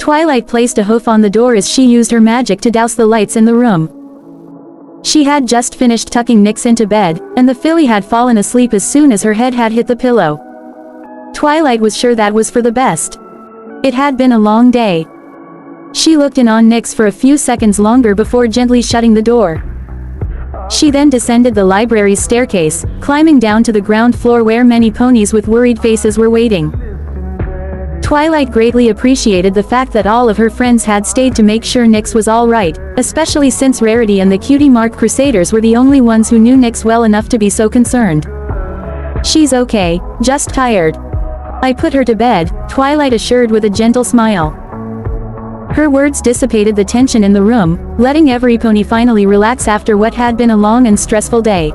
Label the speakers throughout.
Speaker 1: Twilight placed a hoof on the door as she used her magic to douse the lights in the room. She had just finished tucking Nyx into bed, and the filly had fallen asleep as soon as her head had hit the pillow. Twilight was sure that was for the best. It had been a long day. She looked in on Nyx for a few seconds longer before gently shutting the door. She then descended the library's staircase, climbing down to the ground floor where many ponies with worried faces were waiting. Twilight greatly appreciated the fact that all of her friends had stayed to make sure Nyx was all right, especially since Rarity and the Cutie Mark Crusaders were the only ones who knew Nyx well enough to be so concerned. "She's okay, just tired. I put her to bed," Twilight assured with a gentle smile. Her words dissipated the tension in the room, letting every pony finally relax after what had been a long and stressful day.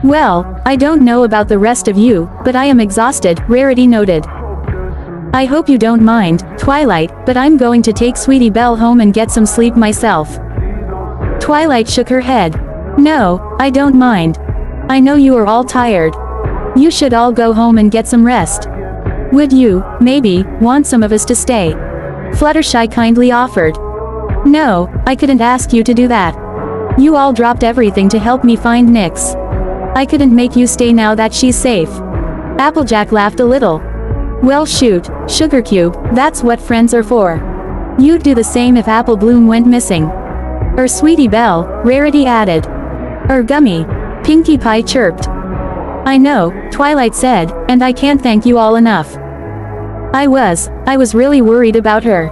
Speaker 1: "Well, I don't know about the rest of you, but I am exhausted," Rarity noted. "I hope you don't mind, Twilight, but I'm going to take Sweetie Belle home and get some sleep myself." Twilight shook her head. "No, I don't mind. I know you are all tired. You should all go home and get some rest. Would you, maybe, want some of us to stay?" Fluttershy kindly offered. "No, I couldn't ask you to do that. You all dropped everything to help me find Nyx. I couldn't make you stay now that she's safe." Applejack laughed a little. "Well shoot, Sugar Cube, that's what friends are for. You'd do the same if Apple Bloom went missing." Sweetie Belle," Rarity added. Gummy," Pinkie Pie chirped. "I know," Twilight said, "and I can't thank you all enough. I was really worried about her.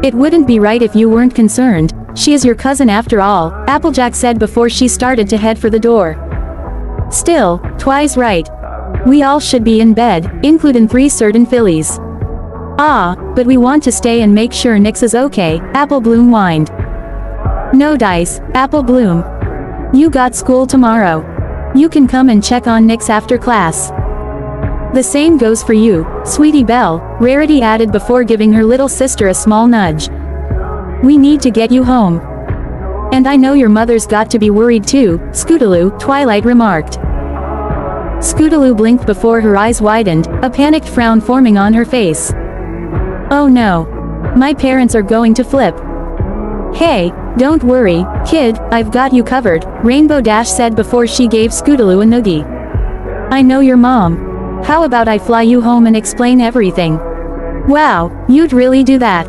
Speaker 1: It wouldn't be right if you weren't concerned. She is your cousin after all," Applejack said before she started to head for the door. "Still, Twi's right. We all should be in bed, including 3 certain fillies." "Ah, but we want to stay and make sure Nyx is okay," Apple Bloom whined. "No dice, Apple Bloom. You got school tomorrow. You can come and check on Nyx after class." "The same goes for you, Sweetie Belle," Rarity added before giving her little sister a small nudge. "We need to get you home. And I know your mother's got to be worried too, Scootaloo," Twilight remarked. Scootaloo blinked before her eyes widened, a panicked frown forming on her face. "Oh no. My parents are going to flip." "Hey, don't worry, kid, I've got you covered," Rainbow Dash said before she gave Scootaloo a noogie. "I know your mom. How about I fly you home and explain everything?" "Wow, you'd really do that?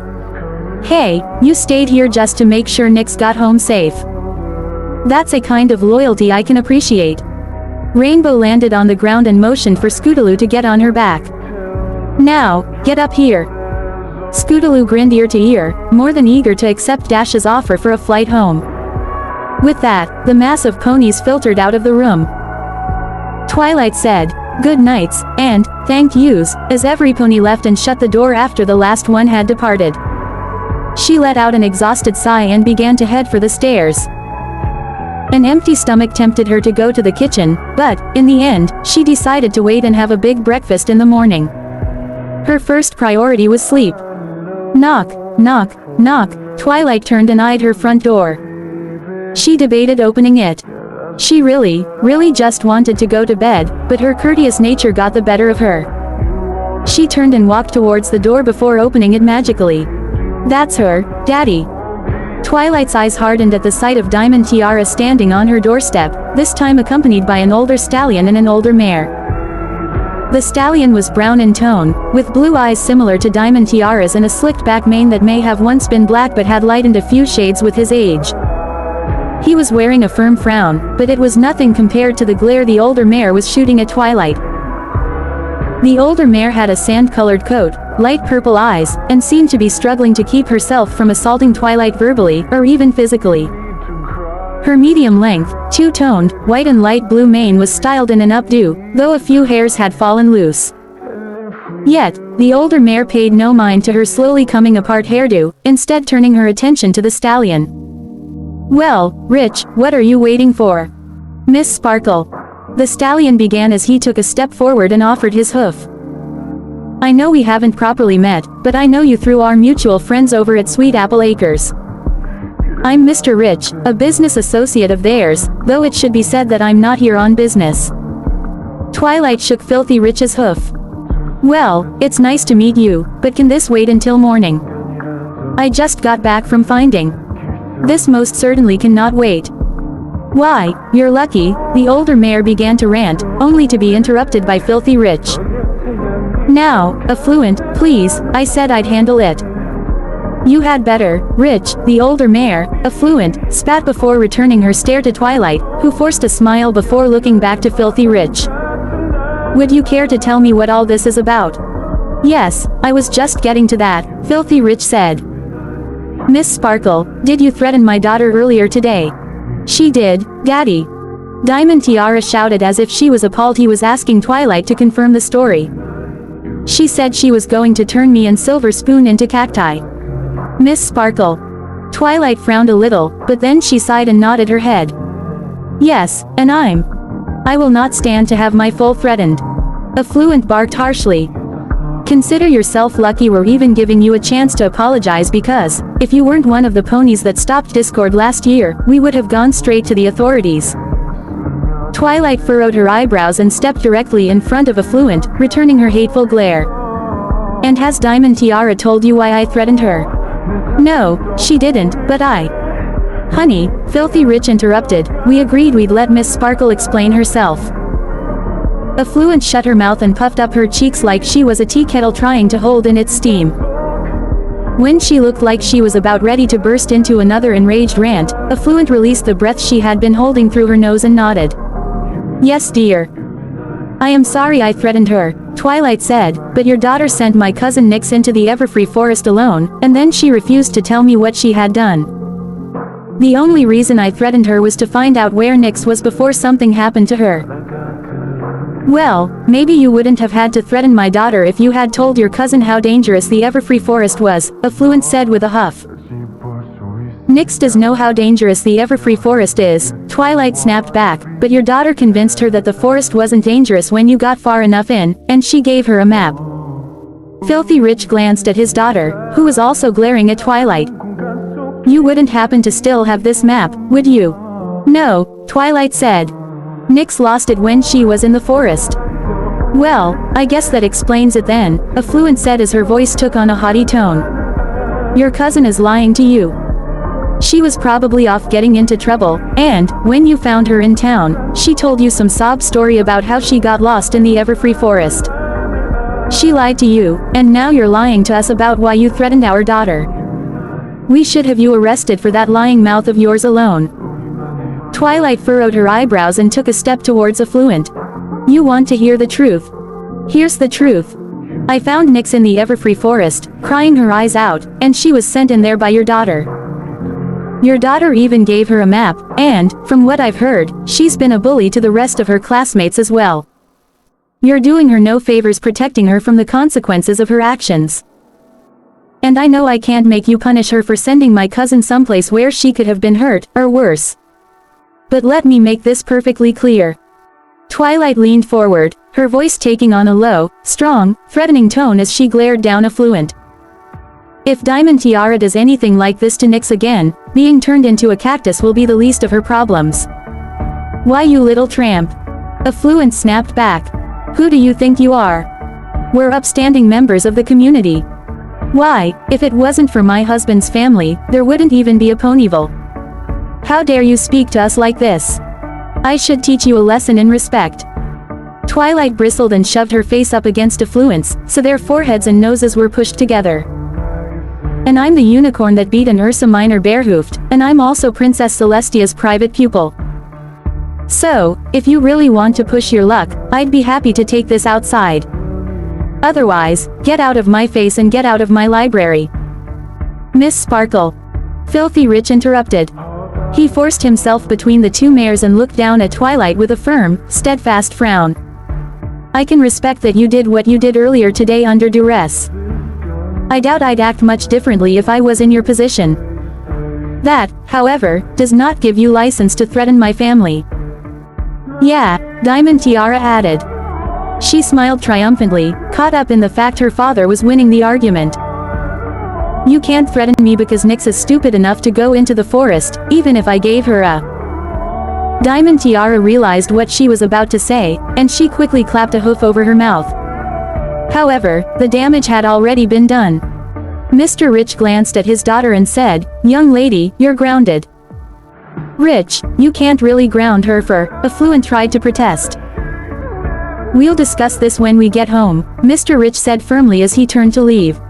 Speaker 1: Hey, you stayed here just to make sure Nyx got home safe. That's a kind of loyalty I can appreciate." Rainbow landed on the ground and motioned for Scootaloo to get on her back. "Now, get up here." Scootaloo grinned ear to ear, more than eager to accept Dash's offer for a flight home. With that, the mass of ponies filtered out of the room. Twilight said, "Good nights, and thank yous," as every pony left and shut the door after the last one had departed. She let out an exhausted sigh and began to head for the stairs. An empty stomach tempted her to go to the kitchen, but, in the end, she decided to wait and have a big breakfast in the morning. Her first priority was sleep. Knock, knock, knock, Twilight turned and eyed her front door. She debated opening it. She really just wanted to go to bed, but her courteous nature got the better of her. She turned and walked towards the door before opening it magically. "That's her, Daddy." Twilight's eyes hardened at the sight of Diamond Tiara standing on her doorstep, this time accompanied by an older stallion and an older mare. The stallion was brown in tone, with blue eyes similar to Diamond Tiara's and a slicked back mane that may have once been black but had lightened a few shades with his age. He was wearing a firm frown, but it was nothing compared to the glare the older mare was shooting at Twilight. The older mare had a sand-colored coat, light purple eyes, and seemed to be struggling to keep herself from assaulting Twilight verbally, or even physically. Her medium-length, two-toned, white and light blue mane was styled in an updo, though a few hairs had fallen loose. Yet, the older mare paid no mind to her slowly coming apart hairdo, instead turning her attention to the stallion. "Well, Rich, what are you waiting for? Miss Sparkle?" The stallion began as he took a step forward and offered his hoof. "I know we haven't properly met, but I know you through our mutual friends over at Sweet Apple Acres. I'm Mr. Rich, a business associate of theirs, though it should be said that I'm not here on business." Twilight shook Filthy Rich's hoof. Well, it's nice to meet you, but can this wait until morning? I just got back from finding. This most certainly cannot wait. Why, you're lucky, the older mayor began to rant, only to be interrupted by Filthy Rich. Now, affluent, please, I said I'd handle it. You had better, Rich, the older mayor, affluent, spat before returning her stare to Twilight, who forced a smile before looking back to Filthy Rich. Would you care to tell me what all this is about? Yes, I was just getting to that, Filthy Rich said. Miss Sparkle, did you threaten my daughter earlier today? She did, Daddy. Diamond Tiara shouted as if she was appalled he was asking Twilight to confirm the story. She said she was going to turn me and Silver Spoon into cacti. Miss Sparkle. Twilight frowned a little, but then she sighed and nodded her head. Yes, and I will not stand to have my foal threatened. Affluent barked harshly. Consider yourself lucky we're even giving you a chance to apologize because, if you weren't one of the ponies that stopped Discord last year, we would have gone straight to the authorities. Twilight furrowed her eyebrows and stepped directly in front of Affluent, returning her hateful glare. And has Diamond Tiara told you why I threatened her? No, she didn't, but Honey, Filthy Rich interrupted, we agreed we'd let Miss Sparkle explain herself. Affluent shut her mouth and puffed up her cheeks like she was a tea kettle trying to hold in its steam. When she looked like she was about ready to burst into another enraged rant, Affluent released the breath she had been holding through her nose and nodded. Yes, dear. I am sorry I threatened her, Twilight said, but your daughter sent my cousin Nyx into the Everfree Forest alone, and then she refused to tell me what she had done. The only reason I threatened her was to find out where Nyx was before something happened to her. Well, maybe you wouldn't have had to threaten my daughter if you had told your cousin how dangerous the Everfree Forest was, Affluent said with a huff. Nyx does know how dangerous the Everfree Forest is, Twilight snapped back, but your daughter convinced her that the forest wasn't dangerous when you got far enough in, and she gave her a map. Filthy Rich glanced at his daughter, who was also glaring at Twilight. You wouldn't happen to still have this map, would you? No, Twilight said. Nyx lost it when she was in the forest. Well, I guess that explains it then, Affluent said as her voice took on a haughty tone. Your cousin is lying to you. She was probably off getting into trouble, and, when you found her in town, she told you some sob story about how she got lost in the Everfree Forest. She lied to you, and now you're lying to us about why you threatened our daughter. We should have you arrested for that lying mouth of yours alone. Twilight furrowed her eyebrows and took a step towards Affluent. You want to hear the truth? Here's the truth. I found Nyx in the Everfree Forest, crying her eyes out, and she was sent in there by your daughter. Your daughter even gave her a map, and, from what I've heard, she's been a bully to the rest of her classmates as well. You're doing her no favors protecting her from the consequences of her actions. And I know I can't make you punish her for sending my cousin someplace where she could have been hurt, or worse. But let me make this perfectly clear. Twilight leaned forward, her voice taking on a low, strong, threatening tone as she glared down Affluent. If Diamond Tiara does anything like this to Nyx again, being turned into a cactus will be the least of her problems. Why, you little tramp? Affluent snapped back. Who do you think you are? We're upstanding members of the community. Why, if it wasn't for my husband's family, there wouldn't even be a Ponyville. How dare you speak to us like this? I should teach you a lesson in respect. Twilight bristled and shoved her face up against Affluent's, so their foreheads and noses were pushed together. And I'm the unicorn that beat an Ursa Minor barehoofed, and I'm also Princess Celestia's private pupil. So, if you really want to push your luck, I'd be happy to take this outside. Otherwise, get out of my face and get out of my library. Miss Sparkle. Filthy Rich interrupted. He forced himself between the two mares and looked down at Twilight with a firm, steadfast frown. I can respect that you did what you did earlier today under duress. I doubt I'd act much differently if I was in your position. That, however, does not give you license to threaten my family. Yeah, Diamond Tiara added. She smiled triumphantly, caught up in the fact her father was winning the argument. You can't threaten me because Nyx is stupid enough to go into the forest, even if I gave her a... Diamond Tiara realized what she was about to say, and she quickly clapped a hoof over her mouth. However, the damage had already been done. Mr. Rich glanced at his daughter and said, "Young lady, you're grounded." "Rich, you can't really ground her for," Affluent tried to protest. "We'll discuss this when we get home," Mr. Rich said firmly as he turned to leave.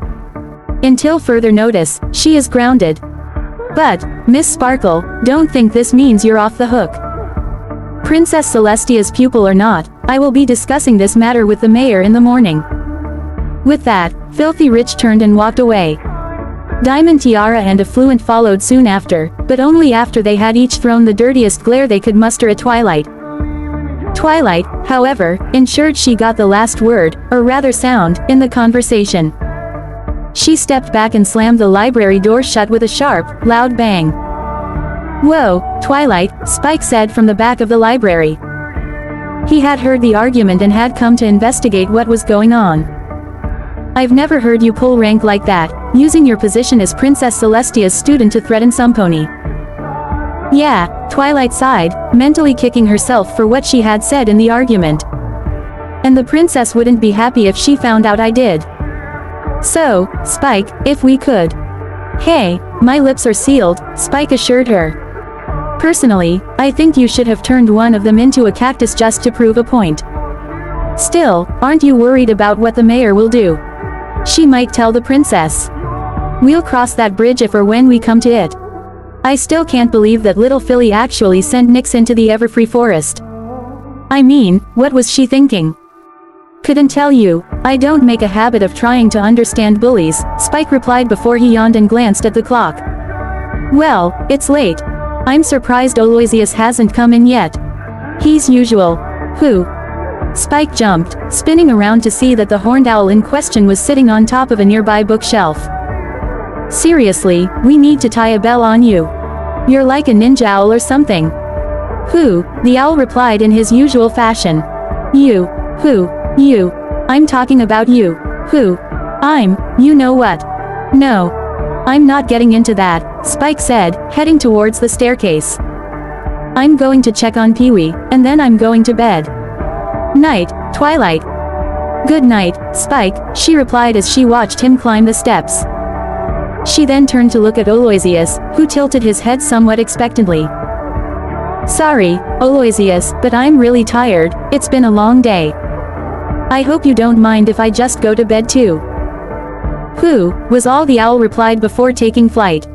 Speaker 1: "Until further notice, she is grounded. But, Miss Sparkle, don't think this means you're off the hook. Princess Celestia's pupil or not, I will be discussing this matter with the mayor in the morning." With that, Filthy Rich turned and walked away. Diamond Tiara and Affluent followed soon after, but only after they had each thrown the dirtiest glare they could muster at Twilight. Twilight, however, ensured she got the last word, or rather sound, in the conversation. She stepped back and slammed the library door shut with a sharp, loud bang. "Whoa, Twilight," Spike said from the back of the library. He had heard the argument and had come to investigate what was going on. "I've never heard you pull rank like that, using your position as Princess Celestia's student to threaten some pony." "Yeah," Twilight sighed, mentally kicking herself for what she had said in the argument. "And the princess wouldn't be happy if she found out I did. So, Spike, if we could." "Hey, my lips are sealed," Spike assured her. "Personally, I think you should have turned one of them into a cactus just to prove a point. Still, aren't you worried about what the mayor will do? She might tell the princess. We'll cross that bridge if or when we come to it. I still can't believe that little Philly actually sent Nyx into the Everfree Forest. I mean, what was she thinking?" "Couldn't tell you, I don't make a habit of trying to understand bullies," Spike replied before he yawned and glanced at the clock. "Well, it's late. I'm surprised Aloysius hasn't come in yet. He's usual." "Who?" Spike jumped, spinning around to see that the horned owl in question was sitting on top of a nearby bookshelf. "Seriously, we need to tie a bell on you. You're like a ninja owl or something." "Who?" the owl replied in his usual fashion. "You. Who? You. I'm talking about you. Who? I'm, you know what." "No. I'm not getting into that," Spike said, heading towards the staircase. "I'm going to check on Pee-wee, and then I'm going to bed." "Night, Twilight." "Good night, Spike," she replied as she watched him climb the steps. She then turned to look at Aloysius, who tilted his head somewhat expectantly. "Sorry, Aloysius, but I'm really tired, it's been a long day. I hope you don't mind if I just go to bed too." "Who?" was all the owl replied before taking flight.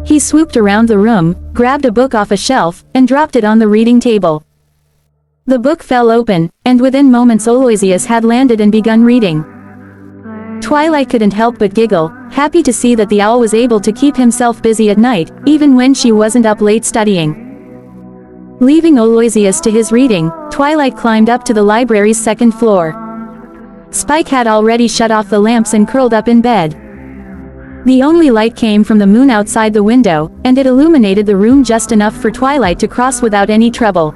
Speaker 1: He swooped around the room, grabbed a book off a shelf, and dropped it on the reading table. The book fell open, and within moments Aloysius had landed and begun reading. Twilight couldn't help but giggle, happy to see that the owl was able to keep himself busy at night, even when she wasn't up late studying. Leaving Aloysius to his reading, Twilight climbed up to the library's second floor. Spike had already shut off the lamps and curled up in bed. The only light came from the moon outside the window, and it illuminated the room just enough for Twilight to cross without any trouble.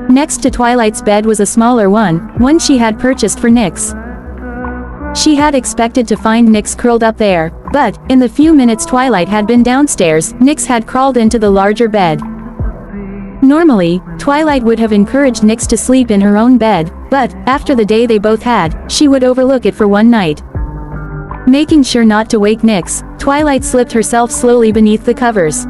Speaker 1: Next to Twilight's bed was a smaller one she had purchased for Nyx. She had expected to find Nyx curled up there, but, in the few minutes Twilight had been downstairs, Nyx had crawled into the larger bed. Normally, Twilight would have encouraged Nyx to sleep in her own bed, but, after the day they both had, she would overlook it for one night. Making sure not to wake Nyx, Twilight slipped herself slowly beneath the covers.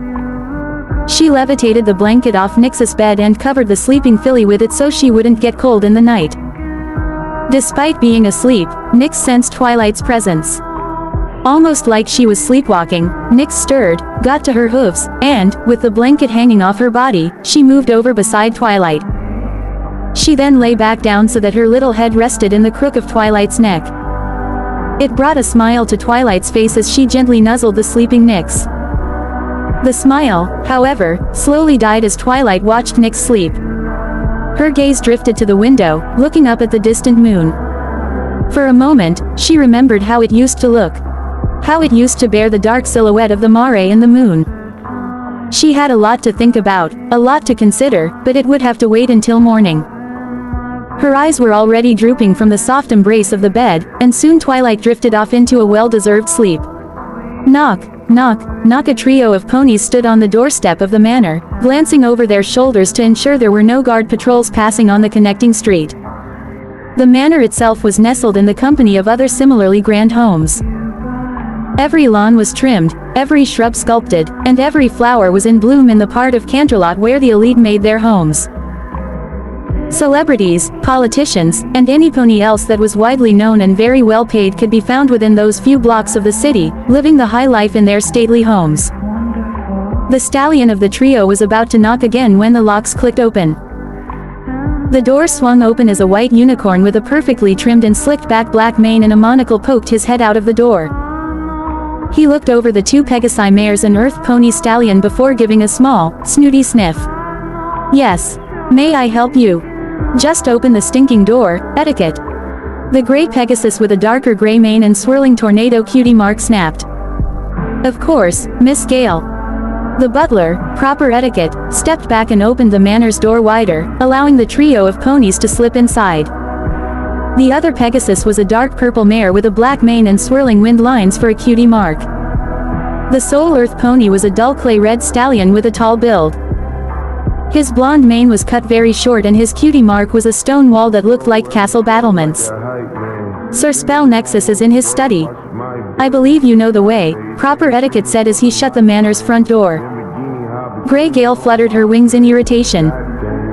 Speaker 1: She levitated the blanket off Nyx's bed and covered the sleeping filly with it so she wouldn't get cold in the night. Despite being asleep, Nyx sensed Twilight's presence. Almost like she was sleepwalking, Nyx stirred, got to her hooves, and, with the blanket hanging off her body, she moved over beside Twilight. She then lay back down so that her little head rested in the crook of Twilight's neck. It brought a smile to Twilight's face as she gently nuzzled the sleeping Nyx. The smile, however, slowly died as Twilight watched Nyx sleep. Her gaze drifted to the window, looking up at the distant moon. For a moment, she remembered how it used to look. How it used to bear the dark silhouette of the mare and the moon. She had a lot to think about, a lot to consider, but it would have to wait until morning. Her eyes were already drooping from the soft embrace of the bed, and soon Twilight drifted off into a well-deserved sleep. Knock, knock, knock. A trio of ponies stood on the doorstep of the manor, glancing over their shoulders to ensure there were no guard patrols passing on the connecting street. The manor itself was nestled in the company of other similarly grand homes. Every lawn was trimmed, every shrub sculpted, and every flower was in bloom in the part of Canterlot where the elite made their homes. Celebrities, politicians, and anybody else that was widely known and very well paid could be found within those few blocks of the city, living the high life in their stately homes. The stallion of the trio was about to knock again when the locks clicked open. The door swung open as a white unicorn with a perfectly trimmed and slicked back black mane and a monocle poked his head out of the door. He looked over the two Pegasi mares and Earth Pony Stallion before giving a small, snooty sniff. "Yes. May I help you?" "Just open the stinking door, etiquette." The gray Pegasus with a darker gray mane and swirling tornado cutie mark snapped. "Of course, Miss Gale." The butler, proper etiquette, stepped back and opened the manor's door wider, allowing the trio of ponies to slip inside. The other Pegasus was a dark purple mare with a black mane and swirling wind lines for a cutie mark. The sole Earth Pony was a dull clay red stallion with a tall build. His blonde mane was cut very short and his cutie mark was a stone wall that looked like castle battlements. "Sir Spell Nexus is in his study. I believe you know the way," proper etiquette said as he shut the manor's front door. Grey Gale fluttered her wings in irritation.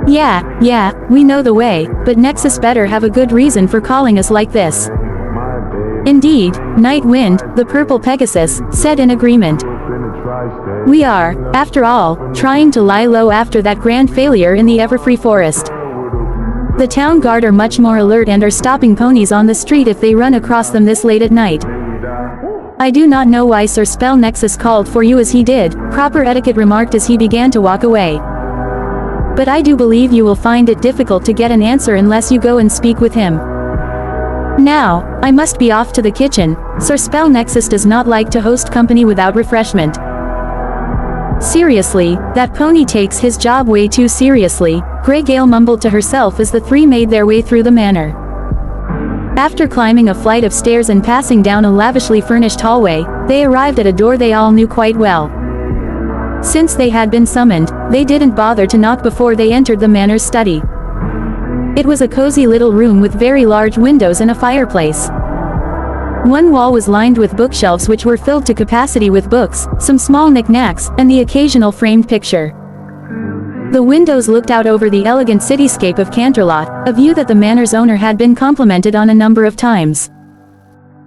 Speaker 1: Yeah, we know the way, but Nexus better have a good reason for calling us like this." "Indeed, Night Wind," the purple Pegasus said in agreement. "We are, after all, trying to lie low after that grand failure in the Everfree Forest. The town guard are much more alert and are stopping ponies on the street if they run across them this late at night. I do not know why Sir Spell Nexus called for you as he did," proper etiquette remarked as he began to walk away. "But I do believe you will find it difficult to get an answer unless you go and speak with him. Now, I must be off to the kitchen. Sir Spell Nexus does not like to host company without refreshment." "Seriously, that pony takes his job way too seriously," Grey Gale mumbled to herself as the three made their way through the manor. After climbing a flight of stairs and passing down a lavishly furnished hallway, they arrived at a door they all knew quite well. Since they had been summoned, they didn't bother to knock before they entered the manor's study. It was a cozy little room with very large windows and a fireplace. One wall was lined with bookshelves which were filled to capacity with books, some small knickknacks, and the occasional framed picture. The windows looked out over the elegant cityscape of Canterlot, a view that the manor's owner had been complimented on a number of times.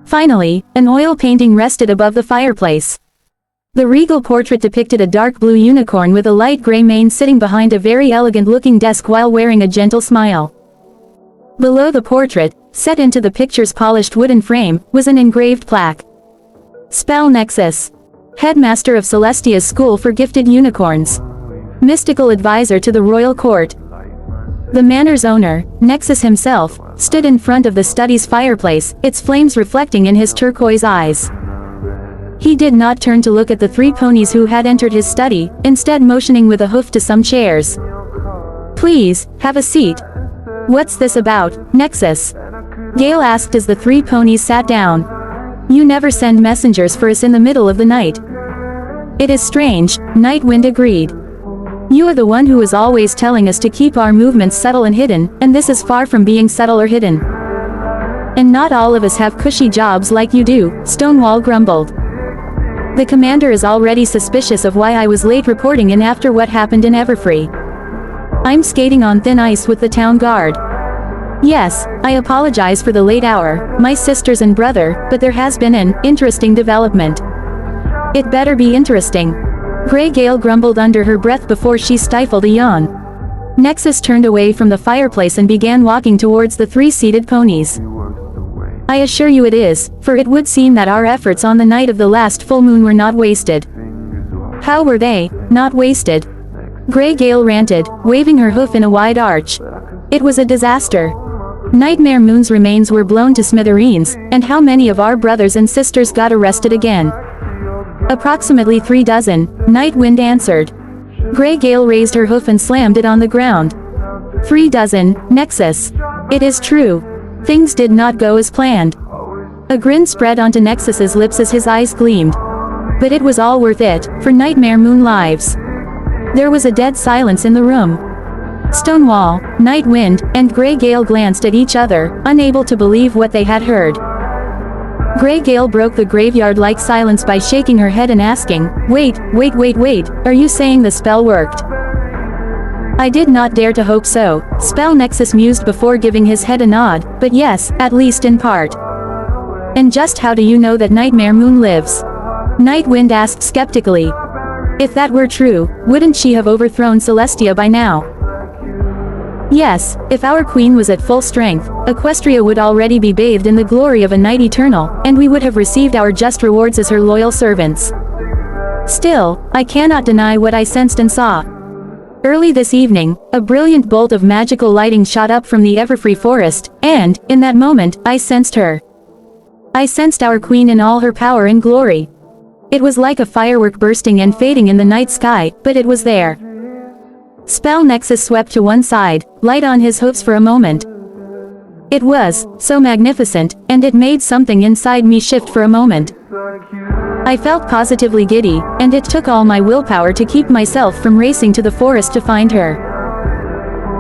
Speaker 1: Finally, an oil painting rested above the fireplace. The regal portrait depicted a dark blue unicorn with a light gray mane sitting behind a very elegant-looking desk while wearing a gentle smile. Below the portrait, set into the picture's polished wooden frame, was an engraved plaque. Spell Nexus. Headmaster of Celestia's School for Gifted Unicorns. Mystical advisor to the royal court. The manor's owner, Nexus himself, stood in front of the study's fireplace, its flames reflecting in his turquoise eyes. He did not turn to look at the three ponies who had entered his study, instead motioning with a hoof to some chairs. "Please, have a seat." "What's this about, Nexus?" Gale asked as the three ponies sat down. "You never send messengers for us in the middle of the night." "It is strange," Night Wind agreed. "You are the one who is always telling us to keep our movements subtle and hidden, and this is far from being subtle or hidden. And not all of us have cushy jobs like you do," Stonewall grumbled. "The commander is already suspicious of why I was late reporting in after what happened in Everfree. I'm skating on thin ice with the town guard. Yes, I apologize for the late hour, my sisters and brother, but there has been an interesting development." "It better be interesting." Grey Gale grumbled under her breath before she stifled a yawn. Nexus turned away from the fireplace and began walking towards the three seated ponies. "I assure you it is, for it would seem that our efforts on the night of the last full moon were not wasted." "How were they not wasted?" Grey Gale ranted, waving her hoof in a wide arch. "It was a disaster. Nightmare Moon's remains were blown to smithereens, and how many of our brothers and sisters got arrested again?" "Approximately 3 dozen, Night Wind answered. Grey Gale raised her hoof and slammed it on the ground. 3 dozen, Nexus. It is true. Things did not go as planned." A grin spread onto Nexus's lips as his eyes gleamed. But it was all worth it, for Nightmare Moon lives. There was a dead silence in the room. Stonewall, Night Wind, and Grey Gale glanced at each other, unable to believe what they had heard. Grey Gale broke the graveyard-like silence by shaking her head and asking, wait, are you saying the spell worked? I did not dare to hope so, Spell Nexus mused before giving his head a nod, but yes, at least in part. And just how do you know that Nightmare Moon lives? Night Wind asked skeptically. If that were true, wouldn't she have overthrown Celestia by now? Yes, if our queen was at full strength, Equestria would already be bathed in the glory of a night eternal, and we would have received our just rewards as her loyal servants. Still, I cannot deny what I sensed and saw. Early this evening, a brilliant bolt of magical lighting shot up from the Everfree forest, and, in that moment, I sensed her. I sensed our queen in all her power and glory. It was like a firework bursting and fading in the night sky, but it was there. Spell Nexus swept to one side, light on his hooves for a moment. It was so magnificent, and it made something inside me shift for a moment. I felt positively giddy, and it took all my willpower to keep myself from racing to the forest to find her.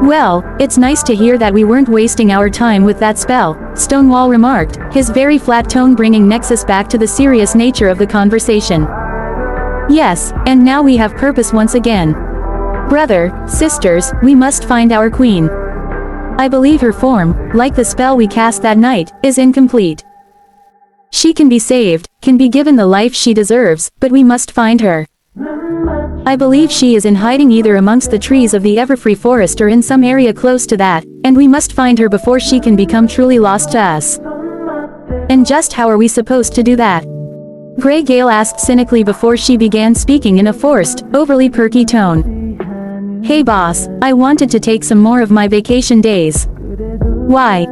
Speaker 1: Well, it's nice to hear that we weren't wasting our time with that spell, Stonewall remarked, his very flat tone bringing Nexus back to the serious nature of the conversation. Yes, and now we have purpose once again. Brother, sisters, we must find our queen. I believe her form, like the spell we cast that night, is incomplete. She can be saved, can be given the life she deserves, but we must find her. I believe she is in hiding either amongst the trees of the Everfree forest or in some area close to that, and we must find her before she can become truly lost to us. And just how are we supposed to do that? Grey Gale asked cynically before she began speaking in a forced, overly perky tone. Hey boss, I wanted to take some more of my vacation days. Why?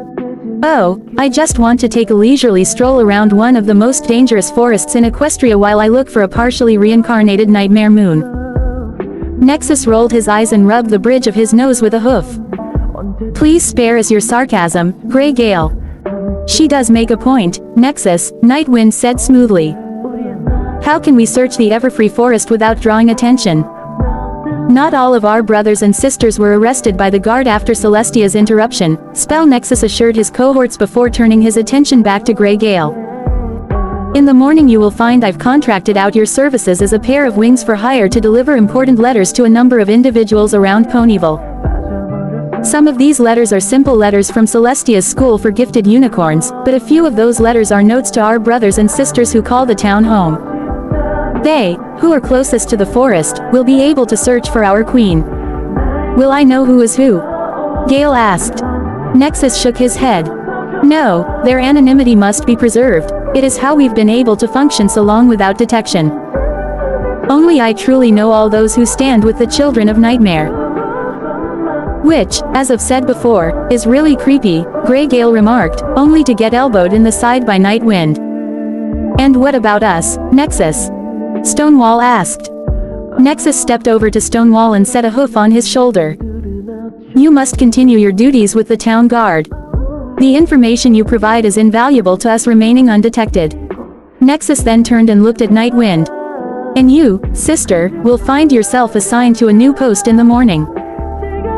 Speaker 1: Oh, I just want to take a leisurely stroll around one of the most dangerous forests in Equestria while I look for a partially reincarnated Nightmare Moon. Nexus rolled his eyes and rubbed the bridge of his nose with a hoof. Please spare us your sarcasm, Grey Gale. She does make a point, Nexus, Night Wind said smoothly. How can we search the Everfree forest without drawing attention? Not all of our brothers and sisters were arrested by the guard after Celestia's interruption, Spell Nexus assured his cohorts before turning his attention back to Grey Gale. In the morning you will find I've contracted out your services as a pair of wings for hire to deliver important letters to a number of individuals around Ponyville. Some of these letters are simple letters from Celestia's school for gifted unicorns, but a few of those letters are notes to our brothers and sisters who call the town home. They, who are closest to the forest, will be able to search for our queen. Will I know who is who? Gale asked. Nexus shook his head. No, their anonymity must be preserved. It is how we've been able to function so long without detection. Only I truly know all those who stand with the children of Nightmare. Which, as I've said before, is really creepy, Grey Gale remarked, only to get elbowed in the side by Night Wind. And what about us, Nexus? Stonewall asked. Nexus stepped over to Stonewall and set a hoof on his shoulder. You must continue your duties with the town guard. The information you provide is invaluable to us remaining undetected. Nexus then turned and looked at Night Wind. And you, sister, will find yourself assigned to a new post in the morning.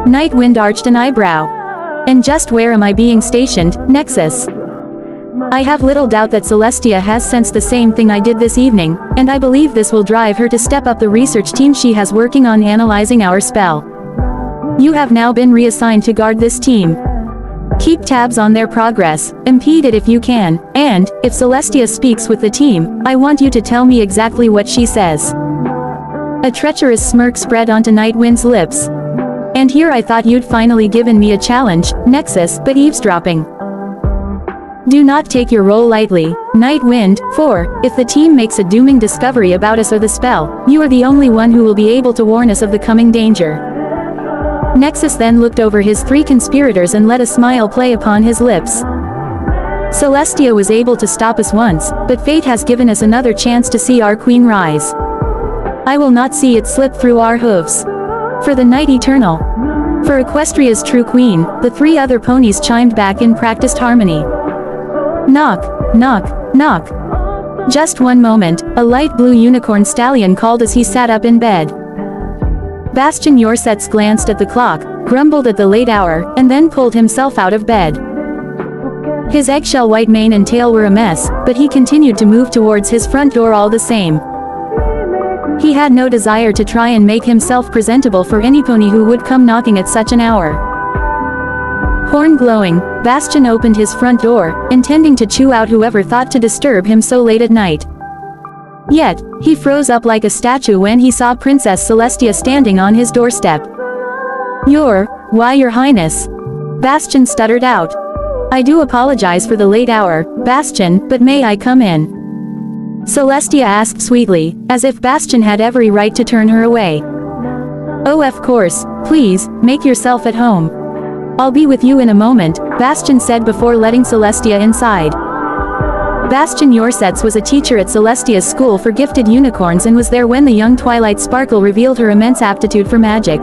Speaker 1: Night Wind arched an eyebrow. And just where am I being stationed, Nexus? I have little doubt that Celestia has sensed the same thing I did this evening, and I believe this will drive her to step up the research team she has working on analyzing our spell. You have now been reassigned to guard this team. Keep tabs on their progress, impede it if you can, and, if Celestia speaks with the team, I want you to tell me exactly what she says. A treacherous smirk spread onto Night Wind's lips. And here I thought you'd finally given me a challenge, Nexus, but eavesdropping. Do not take your role lightly, Night Wind, for, if the team makes a dooming discovery about us or the spell, you are the only one who will be able to warn us of the coming danger. Nexus then looked over his three conspirators and let a smile play upon his lips. Celestia was able to stop us once, but fate has given us another chance to see our queen rise. I will not see it slip through our hooves. For the night eternal. For Equestria's true queen, the three other ponies chimed back in practiced harmony. Knock, knock, knock. Just one moment, a light blue unicorn stallion called as he sat up in bed. Bastion Yorsets glanced at the clock, grumbled at the late hour, and then pulled himself out of bed. His eggshell white mane and tail were a mess, but he continued to move towards his front door all the same. He had no desire to try and make himself presentable for any pony who would come knocking at such an hour. Horn glowing, Bastian opened his front door, intending to chew out whoever thought to disturb him so late at night. Yet, he froze up like a statue when he saw Princess Celestia standing on his doorstep. Why, Your Highness?" Bastian stuttered out. "I do apologize for the late hour, Bastian, but may I come in?" Celestia asked sweetly, as if Bastian had every right to turn her away. "Oh, of course, please, make yourself at home. I'll be with you in a moment," Bastian said before letting Celestia inside. Bastian Yorsets was a teacher at Celestia's school for gifted unicorns and was there when the young Twilight Sparkle revealed her immense aptitude for magic.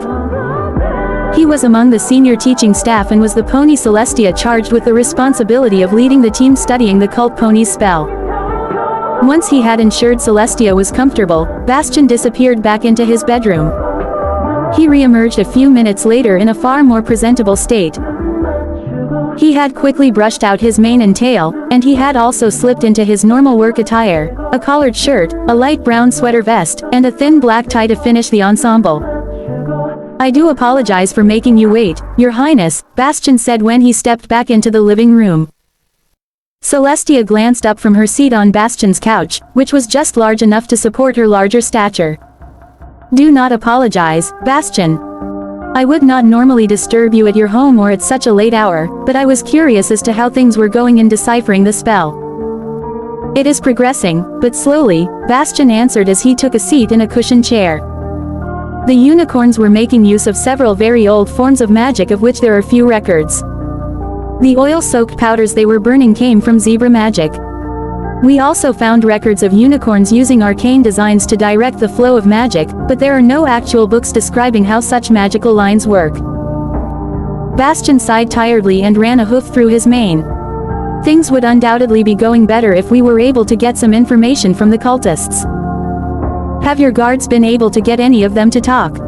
Speaker 1: He was among the senior teaching staff and was the pony Celestia charged with the responsibility of leading the team studying the cult pony's spell. Once he had ensured Celestia was comfortable, Bastian disappeared back into his bedroom. He re-emerged a few minutes later in a far more presentable state. He had quickly brushed out his mane and tail, and he had also slipped into his normal work attire, a collared shirt, a light brown sweater vest, and a thin black tie to finish the ensemble. "I do apologize for making you wait, Your Highness," Bastian said when he stepped back into the living room. Celestia glanced up from her seat on Bastian's couch, which was just large enough to support her larger stature. "Do not apologize, Bastian. I would not normally disturb you at your home or at such a late hour, but I was curious as to how things were going in deciphering the spell." "It is progressing, but slowly," Bastian answered as he took a seat in a cushioned chair. The unicorns were making use of several very old forms of magic of which there are few records. The oil-soaked powders they were burning came from zebra magic. We also found records of unicorns using arcane designs to direct the flow of magic, but there are no actual books describing how such magical lines work. Bastian sighed tiredly and ran a hoof through his mane. Things would undoubtedly be going better if we were able to get some information from the cultists. "Have your guards been able to get any of them to talk?"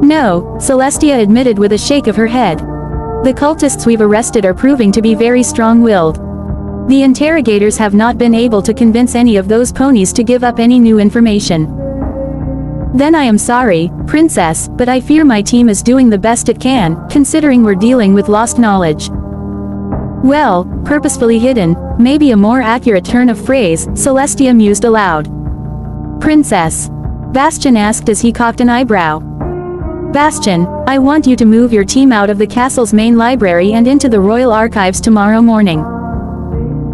Speaker 1: "No," Celestia admitted with a shake of her head. "The cultists we've arrested are proving to be very strong-willed. The interrogators have not been able to convince any of those ponies to give up any new information." "Then I am sorry, Princess, but I fear my team is doing the best it can, considering we're dealing with lost knowledge." "Well, purposefully hidden, maybe a more accurate turn of phrase," Celestia mused aloud. "Princess?" Bastian asked as he cocked an eyebrow. "Bastian, I want you to move your team out of the castle's main library and into the royal archives tomorrow morning.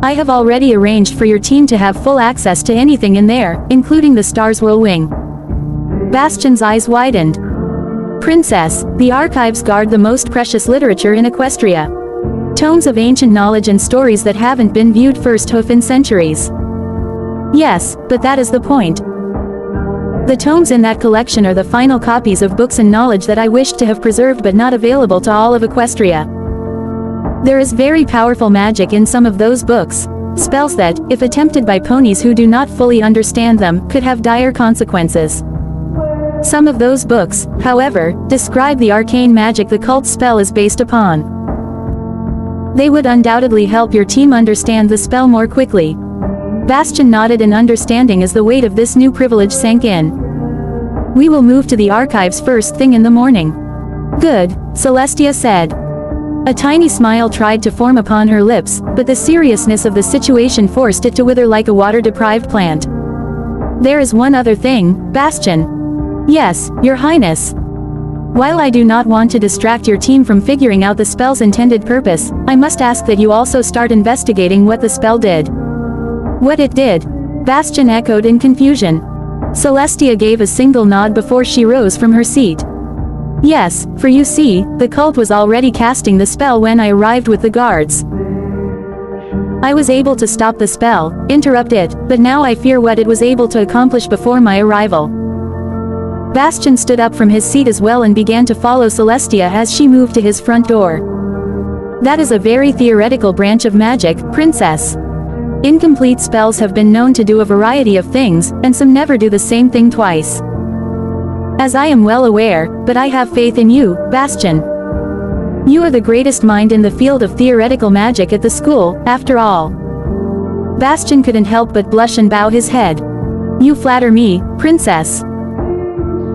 Speaker 1: I have already arranged for your team to have full access to anything in there, including the Star's Whirl Wing." Bastian's eyes widened. "Princess, the archives guard the most precious literature in Equestria. Tomes of ancient knowledge and stories that haven't been viewed first hoof in centuries." "Yes, but that is the point. The tomes in that collection are the final copies of books and knowledge that I wished to have preserved but not available to all of Equestria. There is very powerful magic in some of those books, spells that, if attempted by ponies who do not fully understand them, could have dire consequences. Some of those books, however, describe the arcane magic the cult spell is based upon. They would undoubtedly help your team understand the spell more quickly." Bastian nodded in understanding as the weight of this new privilege sank in. "We will move to the archives first thing in the morning." "Good," Celestia said. A tiny smile tried to form upon her lips, but the seriousness of the situation forced it to wither like a water-deprived plant. "There is one other thing, Bastian." "Yes, Your Highness." "While I do not want to distract your team from figuring out the spell's intended purpose, I must ask that you also start investigating what the spell did." "What it did?" Bastian echoed in confusion. Celestia gave a single nod before she rose from her seat. "Yes, for you see, the cult was already casting the spell when I arrived with the guards. I was able to stop the spell, interrupt it, but now I fear what it was able to accomplish before my arrival." Bastian stood up from his seat as well and began to follow Celestia as she moved to his front door. "That is a very theoretical branch of magic, Princess. Incomplete spells have been known to do a variety of things, and some never do the same thing twice. As I am well aware, but I have faith in you, Bastian. You are the greatest mind in the field of theoretical magic at the school, after all. Bastian couldn't help but blush and bow his head. You flatter me, princess.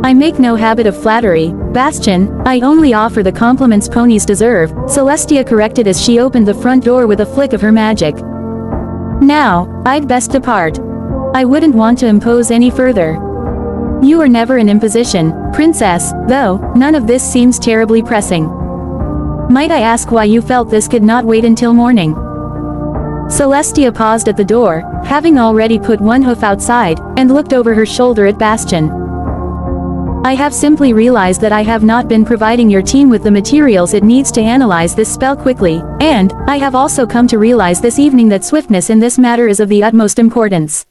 Speaker 1: I make no habit of flattery, Bastian, I only offer the compliments ponies deserve, Celestia corrected as she opened the front door with a flick of her magic. Now, I'd best depart. I wouldn't want to impose any further. You are never an imposition, princess, though, none of this seems terribly pressing. Might I ask why you felt this could not wait until morning? Celestia paused at the door, having already put one hoof outside, and looked over her shoulder at Bastian. I have simply realized that I have not been providing your team with the materials it needs to analyze this spell quickly, and, I have also come to realize this evening that swiftness in this matter is of the utmost importance.